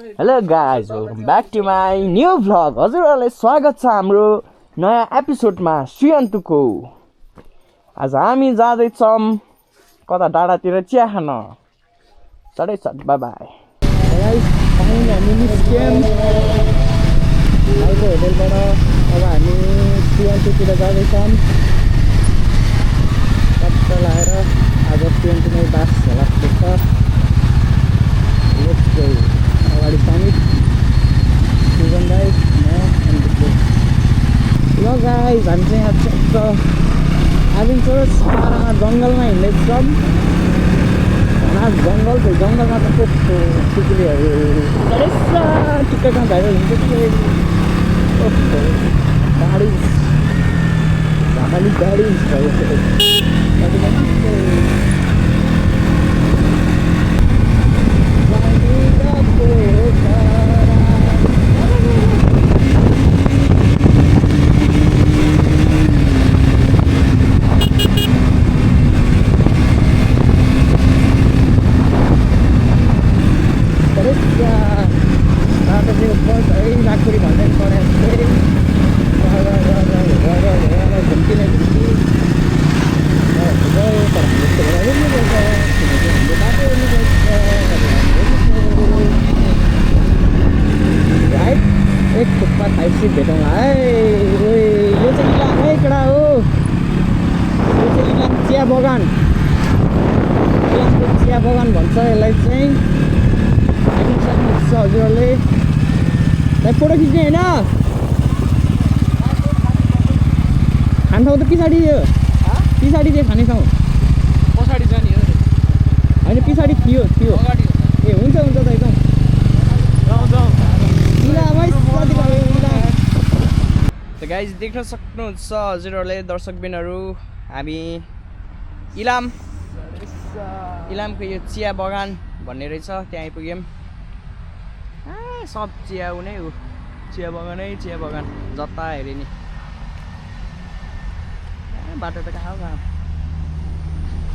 Hello guys, welcome back to my new vlog. हजुरहरुलाई स्वागत छ हाम्रो नयाँ एपिसोडमा श्रीअन्तुको। आज हामी जाँदै छौं कता डाँडातिर चिया खान। चढै छ बाइ बाइ। गाइस, फाइनली हामी निस्क्यौं भाइको होटलबाट। अब हामी श्रीअन्तुतिर जाँदै छौं। कता लाएर आज श्रीअन्तुमै बास होला जस्तो छ। Let's go. अगाडि समित सुजन भाइ म अनि ल गाइस, हामी चाहिँ यहाँ चक्क आदिन्छ सारामा जङ्गलमा हिँड्दैछौँ। जङ्गल चाहिँ जङ्गलमा त कस्तो टुक्रीहरू रहेछ। टिकटमा भएर हिँड्छ कि गाडी गाडी भेटौँला है। यो चाहिँ इलाम है कडा हो। यो चाहिँ इलाम चिया बगान। इलामको चिया बगान भन्छ यसलाई चाहिँ। हेर्न सक्नुहुन्छ हजुरहरूले। भाइ फोटो खिच्ने होइन? खाने ठाउँ त पछाडि थियो। पछाडि चाहिँ खाने ठाउँ पछाडि जाने हो होइन, पछाडि थियो अगाडि ए हुन्छ हुन्छ त एकदम। गाइज देख्न सक्नुहुन्छ हजुरहरूले दर्शकबिनहरू, हामी इलामको यो चिया बगान भन्ने रहेछ त्यहाँ आइपुग्यौँ। सब चिया नै हो, चिया बगान जता हेऱ्यो नि। बाटो त कहाँ कहाँ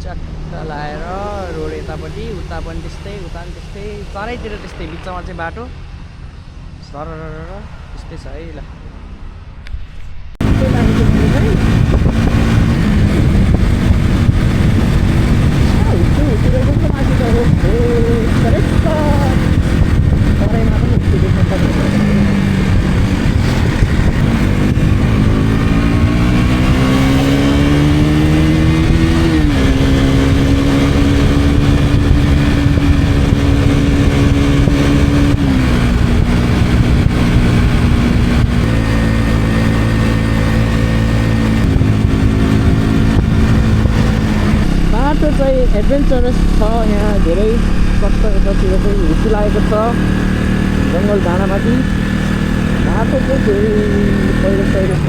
चट्ट लाएर रोड यतापट्टि उता पनि त्यस्तै उता पनि त्यस्तै चारैतिर त्यस्तै, बिचमा चाहिँ बाटो सर त्यस्तै छ है। ल चाहिँ एडभेन्चरस छ। यहाँ धेरै कस्तो यतातिर चाहिँ हुसी लागेको छ जङ्गल डाँडामाथि। बाटो चाहिँ धेरै पहिरो छ।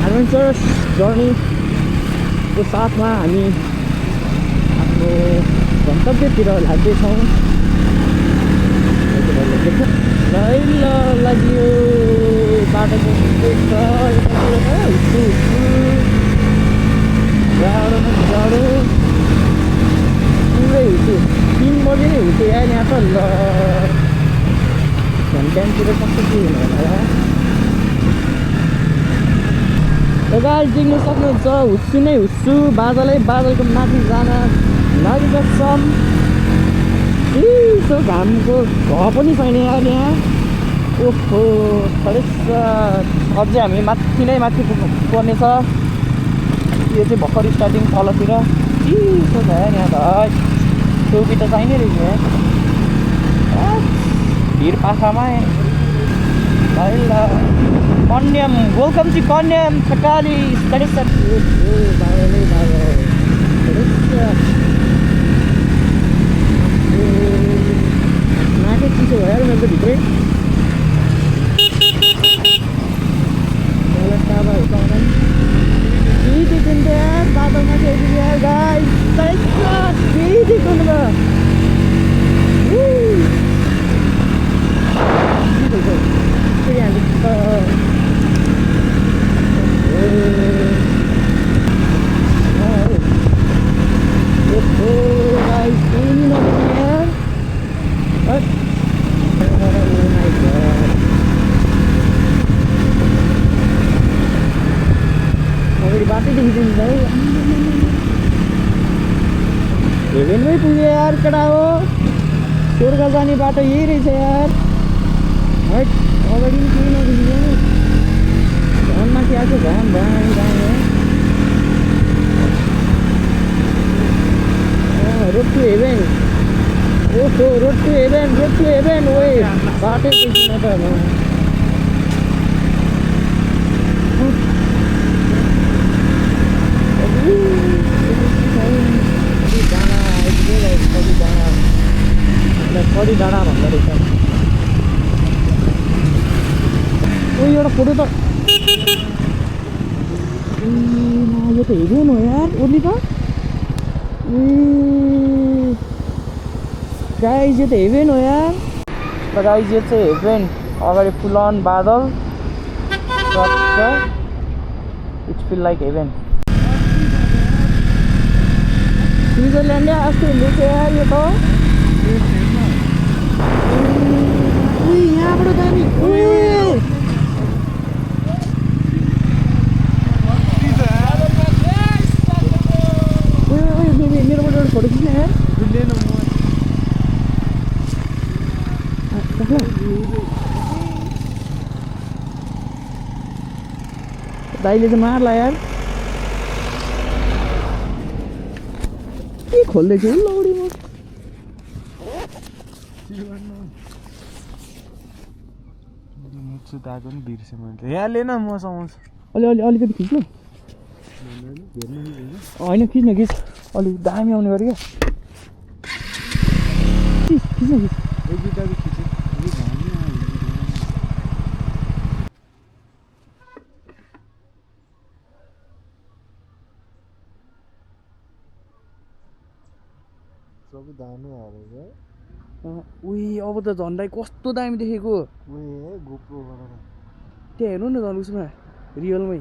एडभेन्चरस जर्नीको साथमा हामी आफ्नो गन्तव्यतिर लाग्दैछौँ। लाग्यो बाटो चाहिँ जाडो पुरै हुन्थ्यो। 3 बजी नै हुन्थ्यो यहाँ त। ल घन्टातिर कस्तो के हुनु होला। गाइस देख्न सक्नुहुन्छ हुस्सु नै हुस्सु, बादलको माथि जान लागेको छ। यसो घामको घ पनि छैन यार यहाँ। ओहो फ्रेस अझै हामी माथि पुग्नुपर्नेछ। यो चाहिँ भर्खर स्टार्टिङ तलतिर चिसो छ यहाँ त। टोपी त चाहिने रहेछ यहाँ। भिर पाखामा ल Kanyam, welcome to Kanyam Thakali station. माथि चिसो भयो मेरो त भित्रै। बाटोमा चाहिँ गाइस देखिँदैन भाइ हेभेनमै पुग्यो यार केटा हो स्वर्ग जाने बाटो यही रहेछ यार है अगाडि पनि केही नदेखिँदैन झन् माथि आएको झन् रोड टु हेभेन ओहो रोड टु हेभेन ओए बाटै देखिन त कति डाँडा भन्दो रहेछ ओ एउटा फोटो त यो त हेभेन हो यार ओर्ली त गाइज यो त हेभेन हो यार र गाइज यो चाहिँ हेभेन अगाडि फुल अन बादल इट्स फिल लाइक हेभेन स्विजरल्यान्डै अस्ति हिँड्दैछ यार यो त यहाँबाट दामी मेरोबाट एउटा फोटो खिच्न यार दाइले चाहिँ मार्ला यार के खोल्दैछु लौडी म सुताएको नि बिर्सेँ मैले यहाँ लिएन म समाउँछु अलिकति खिच्नु होइन खिच्न अलिक दामी आउने गऱ्यो क्या खिच्न एक दुईवटा खिचेँ सबै दामी हालेको उही अब त झन्डै कस्तो दामी देखेको उही गोप्रो गरेर त्यहाँ हेर्नु न झन् उसमा रियलमै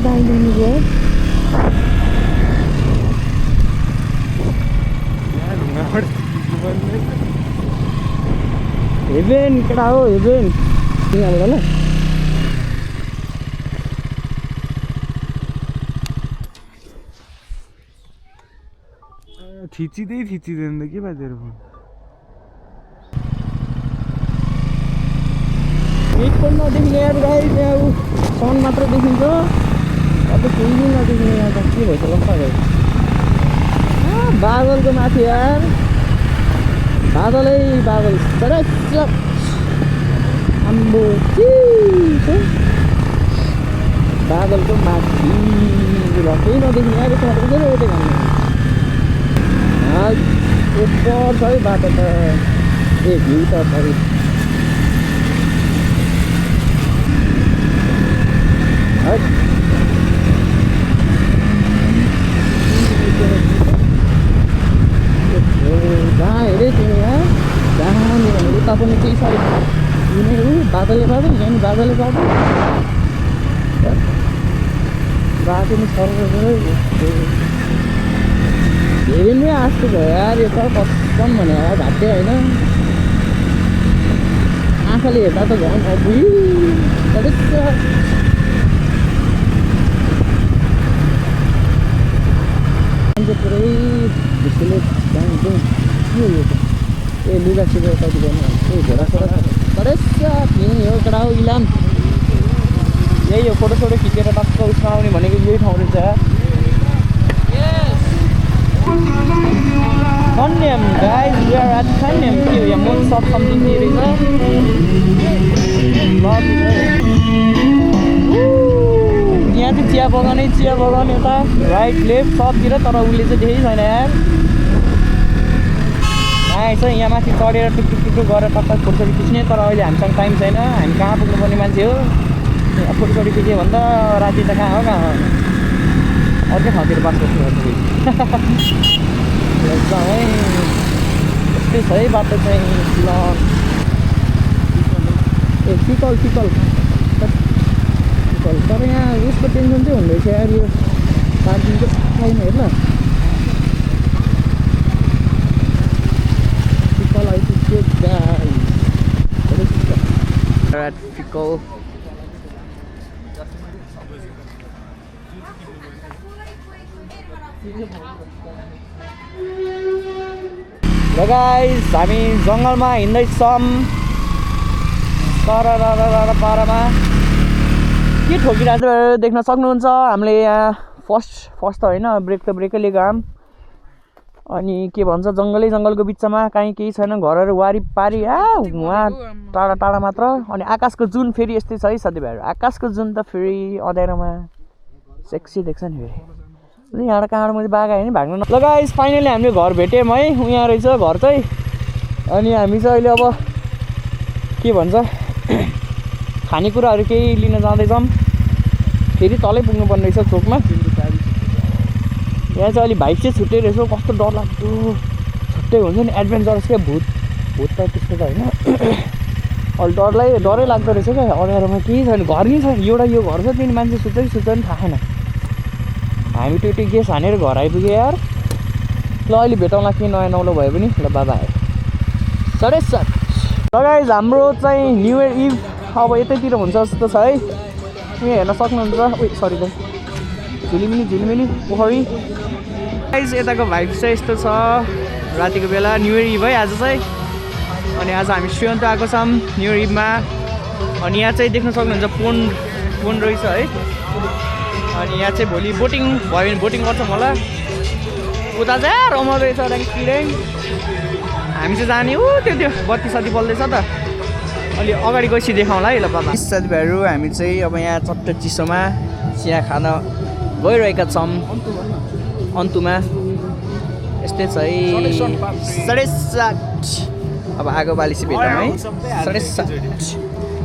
दामी देख्नुको हेभेन केटा हो हेभेन यहाँबाट ल थिचिँदैन त के भयो तेरो फोन एक पनि नदेखिने यार गाई त्यहाँ ऊ सन मात्र देखिन्छ अब केही पनि नदेखिने यहाँ त के भएछ लम्बा गाई बादलको माथि यार बादलै बादल आम्बो बादलको माथि केही नदेखिने यार यसमा त कसरी ओटे भन्नु उपर छ है बाटो त ए भ्यू त सरी जहाँ हेऱ्यो तिमी यहाँ जहाँनिर भने उता पनि केही साह्रो यिनीहरू बादलले बादल यहाँ बादलले बादल बाटो नि सर्वै हेरेमै आस्तो भयो यार यो त कसम भने यार घाटे होइन आँखाले हेर्दा त झन् अबुई पुरै ढुसुले जान्छ के यो त ए लुगा सिकेर कति गर्नु ए घोडासोडा कडेस यहीँ हो कडा हो इलाम यही हो फोटोसोटो खिचेर टक्क उसमा आउने भनेको यही ठाउँ रहेछ Kanyam guys, we are at Kanyam. Here, most of something here is यहाँ चाहिँ चिया बगान यता राइट लेफ्ट सबतिर तर उसले चाहिँ देखेकै छैन यार आएछ यहाँ माथि चढेर टुकटुक गरेर टक्क फोटोसोटो खिच्ने तर अहिले हामीसँग टाइम छैन हामी कहाँ पुग्नुपर्ने मान्छे हो फोटोसोटो खिच्यो भन्दा राति त कहाँ हो अर्कै ठाउँतिर बास बस्नु एकदमै यस्तै छ है बाटो चाहिँ ल ए शीतल पिपल तर यहाँ उसको टेन्सन चाहिँ हुँदैछ यार यो पार्किङको छैन हेर न people I think good guys at pickle ल गाइस हामी जङ्गलमा हिँड्दैछौँ पारामा के ठोकिरहेको छ देख्न सक्नुहुन्छ हामीले यहाँ फर्स्ट त होइन ब्रेक त ब्रेकै लिएको आम अनि के भन्छ जङ्गलको बिचमा कहीँ केही छैन घरहरू वारिपारि वहाँ टाढा टाढा मात्र अनि आकाशको जुन फेरि यस्तै छ है साथीभाइहरू आकाशको जुन त फेरि अँध्यारोमा सेक्सी देख्छ नि फेरि यहाँ कहाँबाट मैले बाघ आएँ नि भाग्नु ल गाइस फाइनली हामीले घर भेट्यौँ है यहाँ रहेछ घर चाहिँ अनि हामी चाहिँ अहिले अब के भन्छ खानेकुराहरू केही लिन जाँदैछौँ फेरि तलै पुग्नुपर्ने रहेछ चोकमा यहाँ चाहिँ अलि भाइक चाहिँ छुट्टै रहेछ कस्तो डर लाग्दो छुट्टै हुन्छ नि एडभेन्चरस क्या भूत त त्यस्तो त होइन अलि डरै लाग्दो रहेछ क्या अँध्यारोमा केही छैन घर नि छैन एउटा यो घर छ त्यहाँदेखि मान्छे सुत्छ कि सुत्छ नि थाहा छैन हामी त्यो ग्यास हानेर घर आइपुग्यो यार ल अहिले भेटौँला के नयाँ नौलो भयो पनि ल बाबा आयो 7:30 ल गाइस हाम्रो चाहिँ न्यु इयर इभ अब यतैतिर हुन्छ जस्तो छ है यहाँ हेर्न सक्नुहुन्छ उयो सरी दाइ झिलिमिली पोखरी गाइस यताको भाइब चाहिँ यस्तो छ रातिको बेला न्यु इयर इभ है आज चाहिँ अनि आज हामी श्रीयन्त आएको छौँ न्यु इयर इभमा अनि यहाँ चाहिँ देख्न सक्नुहुन्छ पोन्ड रहेछ है अनि यहाँ चाहिँ भोलि बोटिङ भयो भने बोटिङ गर्छौँ होला उता चाहिँ रमाइलो रहेछ ऱ्याङ हामी चाहिँ जाने त्यो बत्ती सत्ती बल्दैछ त अलि अगाडि गएपछि देखाउँला है ल बाबा साथीभाइहरू हामी चाहिँ अब यहाँ चट्ट चिसोमा चिया खान गइरहेका छौँ अन्तुमा यस्तै छ है 7:30 अब आगो बालिसी भेटौँ है 7:30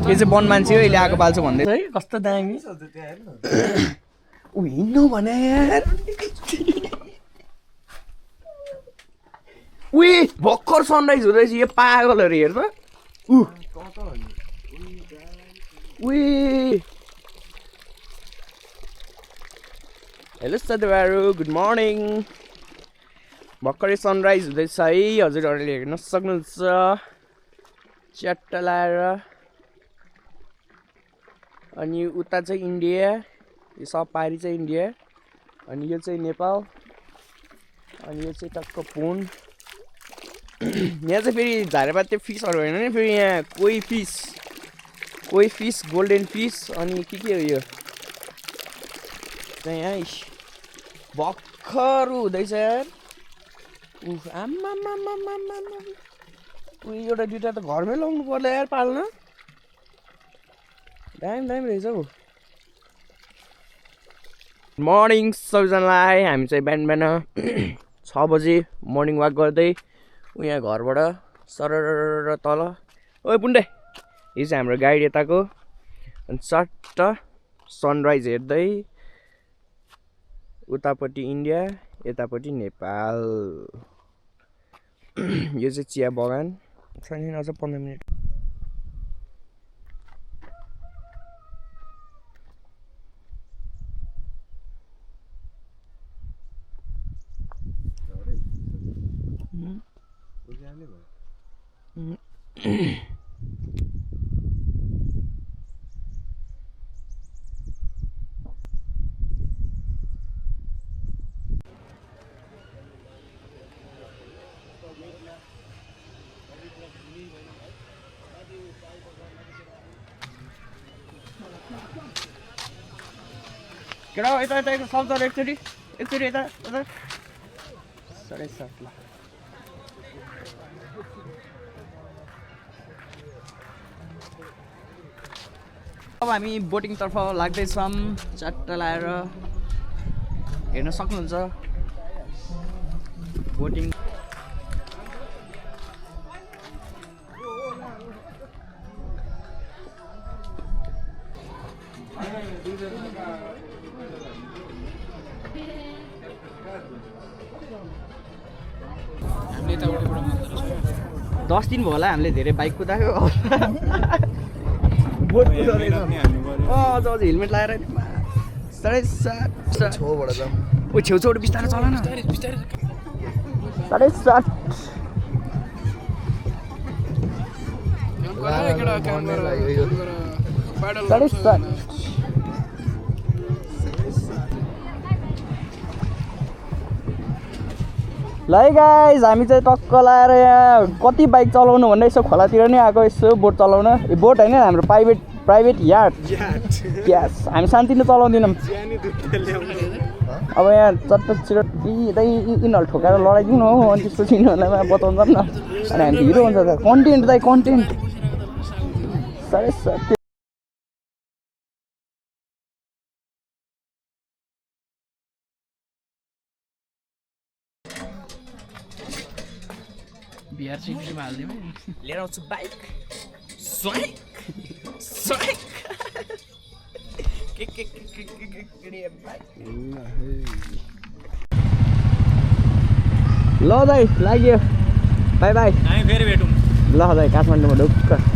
यो चाहिँ वन मान्छे हो यसले आगो बाल्छु भन्दै है कस्तो दामी हिँड्नु भने यार उही भर्खर सनराइज हुँदैछ यो पागलहरू हेर त हेलो साथीभाइहरू गुड मर्निङ भर्खरै सनराइज हुँदैछ है हजुरहरूले हेर्न सक्नुहुन्छ च्याट्ट लाएर अनि उता चाहिँ इन्डिया यो सब पारी चाहिँ इन्डिया अनि यो चाहिँ नेपाल अनि यो चाहिँ टक्क पोन्ड यहाँ चाहिँ फेरि झारेपाते फिसहरू होइन नि फेरि यहाँ कोही फिस गोल्डन फिस अनि के हो यो चाहिँ यहाँ भर्खर हुँदैछ यार आम्मा एउटा दुइटा त घरमै लाउनु पर्ला यार पाल्न दामी रहेछ हौ मर्निङ सबैजनालाई हामी चाहिँ बिहान 6 बजे मर्निङ वाक गर्दै यहाँ घरबाट सरर तल ओए पुण्डे यो चाहिँ हाम्रो गाइड यताको अनि चट्ट सनराइज हेर्दै उतापट्टि इन्डिया यतापट्टि नेपाल यो चाहिँ चिया बगान छैन अझ 15 मिनट केटा यता शब्द एकचोटि यता 7:30 ल अब हामी बोटिङतर्फ लाग्दैछौँ चट्ट लाएर हेर्न सक्नुहुन्छ बोटिङ हामीले 10 दिन भयो होला हामीले धेरै बाइक कुदाएको बोट कुदाउँदैछ अझ हेलमेट लगाएर साढे सात छेउबाट जाउँ ओ छेउछाउबाट बिस्तारै चला न साढे सात साढे सात ल है गाइज हामी चाहिँ टक्क लाएर यहाँ कति बाइक चलाउनु भन्दा यसो खोलातिर नै आएको यसो बोट चलाउन बोट होइन हाम्रो प्राइभेट यार्ड ग्यास हामी शान्तिले चलाउँदैनौँ अब यहाँ चट्ट यिनीहरू ठोकाएर लडाइदिउँ न हो अनि त्यसपछि यिनीहरूलाई बताउँछौँ न अनि हामी हिरो हुन्छ त कन्टेन्ट दाइ कन्टेन्ट साढे सात बिहार सिटीमा हालिदिउँ लिएर आउँछु बाइक स्वाइक स्वाइक ल दाइ लाग्यो बाई बाई हामी फेरि भेटौँ ल दाइ काठमाडौँमा ढुक्क